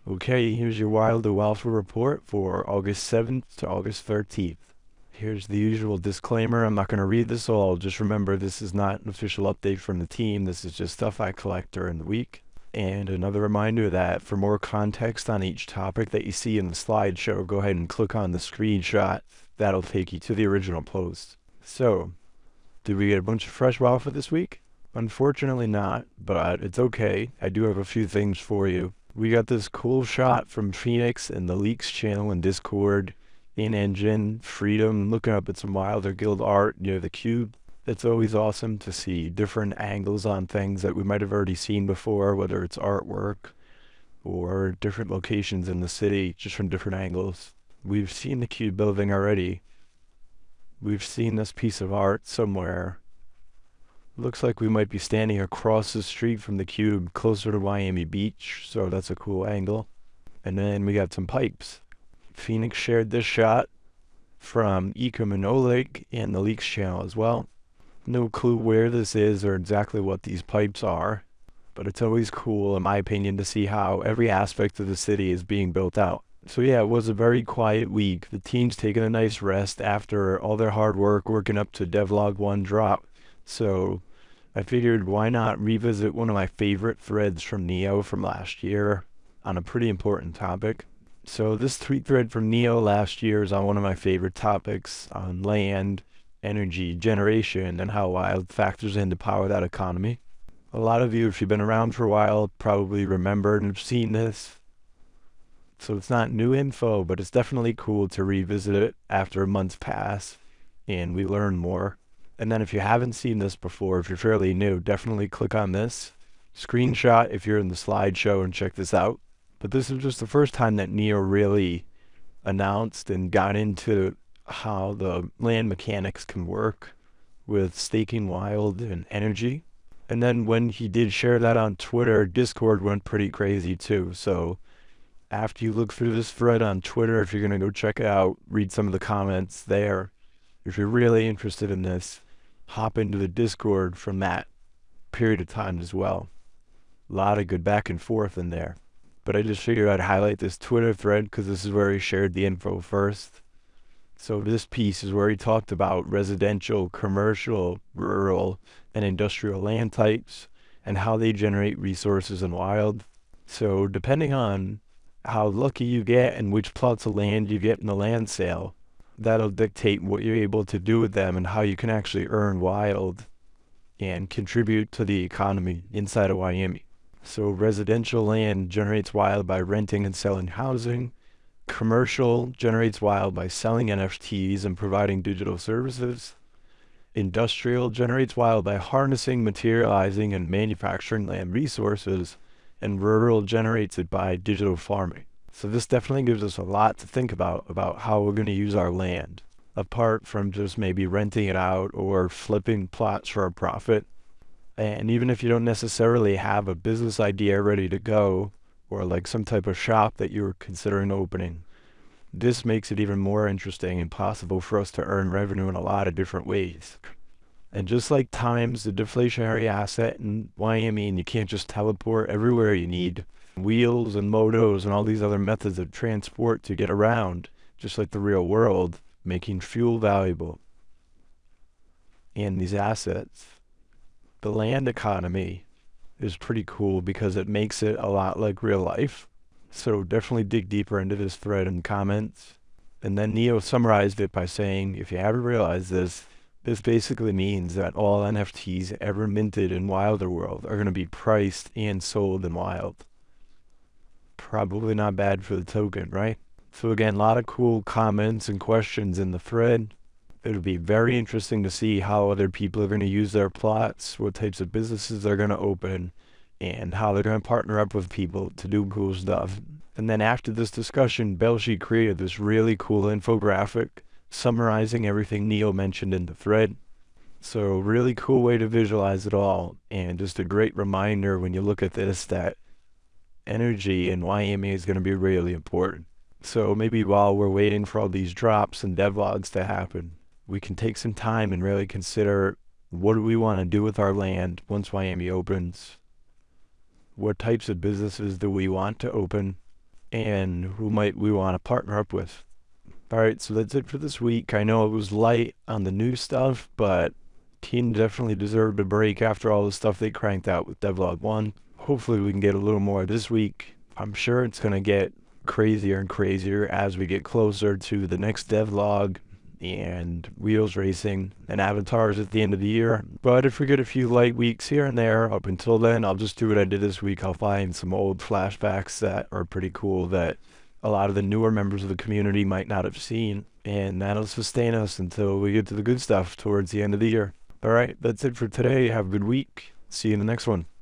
Okay, here's your Wild to Walpha report for August 7th to August 13th. Here's the usual disclaimer. I'm not going to read this all. Just remember, this is not an official update from the team. This is just stuff I collect during the week. And another reminder that for more context on each topic that you see in the slideshow, go ahead and click on the screenshot. That'll take you to the original post. So, did we get a bunch of fresh Walpha this week? Unfortunately not, but it's okay. I do have a few things for you. We got this cool shot from Phoenix in the Leaks channel in Discord, in Engine, Freedom, looking up at some Wilder Guild art near the cube. It's always awesome to see different angles on things that we might have already seen before, whether it's artwork or different locations in the city, just from different angles. We've seen the cube building already. We've seen this piece of art somewhere. Looks like we might be standing across the street from the cube, closer to Miami Beach, so that's a cool angle. And then we got some pipes. Phoenix shared this shot from Ecom and Oleg and the Leaks channel as well. No clue where this is or exactly what these pipes are, but it's always cool, in my opinion, to see how every aspect of the city is being built out. So yeah, it was a very quiet week. The team's taking a nice rest after all their hard work working up to Devlog 1 drop. So I figured why not revisit one of my favorite threads from Neo from last year on a pretty important topic. So this tweet thread from Neo last year is on one of my favorite topics on land, energy, generation, and how wild factors in to power that economy. A lot of you, if you've been around for a while, probably remembered and have seen this. So it's not new info, but it's definitely cool to revisit it after a month's pass and we learn more. And then if you haven't seen this before, if you're fairly new, definitely click on this screenshot if you're in the slideshow and check this out. But this is just the first time that Neo really announced and got into how the land mechanics can work with staking wild and energy. And then when he did share that on Twitter, Discord went pretty crazy too. So after you look through this thread on Twitter, if you're going to go check it out, read some of the comments there. If you're really interested in this, hop into the Discord from that period of time as well. A lot of good back and forth in there. But I just figured I'd highlight this Twitter thread because this is where he shared the info first. So this piece is where he talked about residential, commercial, rural, and industrial land types and how they generate resources in wild. So depending on how lucky you get and which plots of land you get in the land sale, that'll dictate what you're able to do with them and how you can actually earn wild and contribute to the economy inside of Miami. So residential land generates wild by renting and selling housing. Commercial generates wild by selling NFTs and providing digital services. Industrial generates wild by harnessing, materializing, and manufacturing land resources. And rural generates it by digital farming. So this definitely gives us a lot to think about how we're going to use our land, apart from just maybe renting it out or flipping plots for a profit. And even if you don't necessarily have a business idea ready to go, or like some type of shop that you're considering opening, this makes it even more interesting and possible for us to earn revenue in a lot of different ways. And just like time's the deflationary asset in Miami, and you can't just teleport everywhere, you need wheels and motos and all these other methods of transport to get around, just like the real world, making fuel valuable. And these assets, the land economy is pretty cool because it makes it a lot like real life. So definitely dig deeper into this thread in comments. And then Neo summarized it by saying, if you haven't realized this, this basically means that all NFTs ever minted in Wilder World are going to be priced and sold in Wild. Probably not bad for the token, right? So again, a lot of cool comments and questions in the thread. It'll be very interesting to see how other people are going to use their plots, what types of businesses they're going to open, and how they're going to partner up with people to do cool stuff. And then after this discussion, Belshi created this really cool infographic summarizing everything Neo mentioned in the thread. So really cool way to visualize it all, and just a great reminder when you look at this that energy in Miami is going to be really important. So maybe while we're waiting for all these drops and devlogs to happen, we can take some time and really consider what do we want to do with our land once Miami opens? What types of businesses do we want to open? and who might we want to partner up with. Alright, so that's it for this week. I know it was light on the new stuff, but team definitely deserved a break after all the stuff they cranked out with Devlog 1. Hopefully we can get a little more this week. I'm sure it's going to get crazier and crazier as we get closer to the next devlog and Wheels Racing and Avatars at the end of the year. But if we get a few light weeks here and there, up until then, I'll just do what I did this week. I'll find some old flashbacks that are pretty cool that a lot of the newer members of the community might not have seen, and that'll sustain us until we get to the good stuff towards the end of the year. Alright, that's it for today. Have a good week. See you in the next one.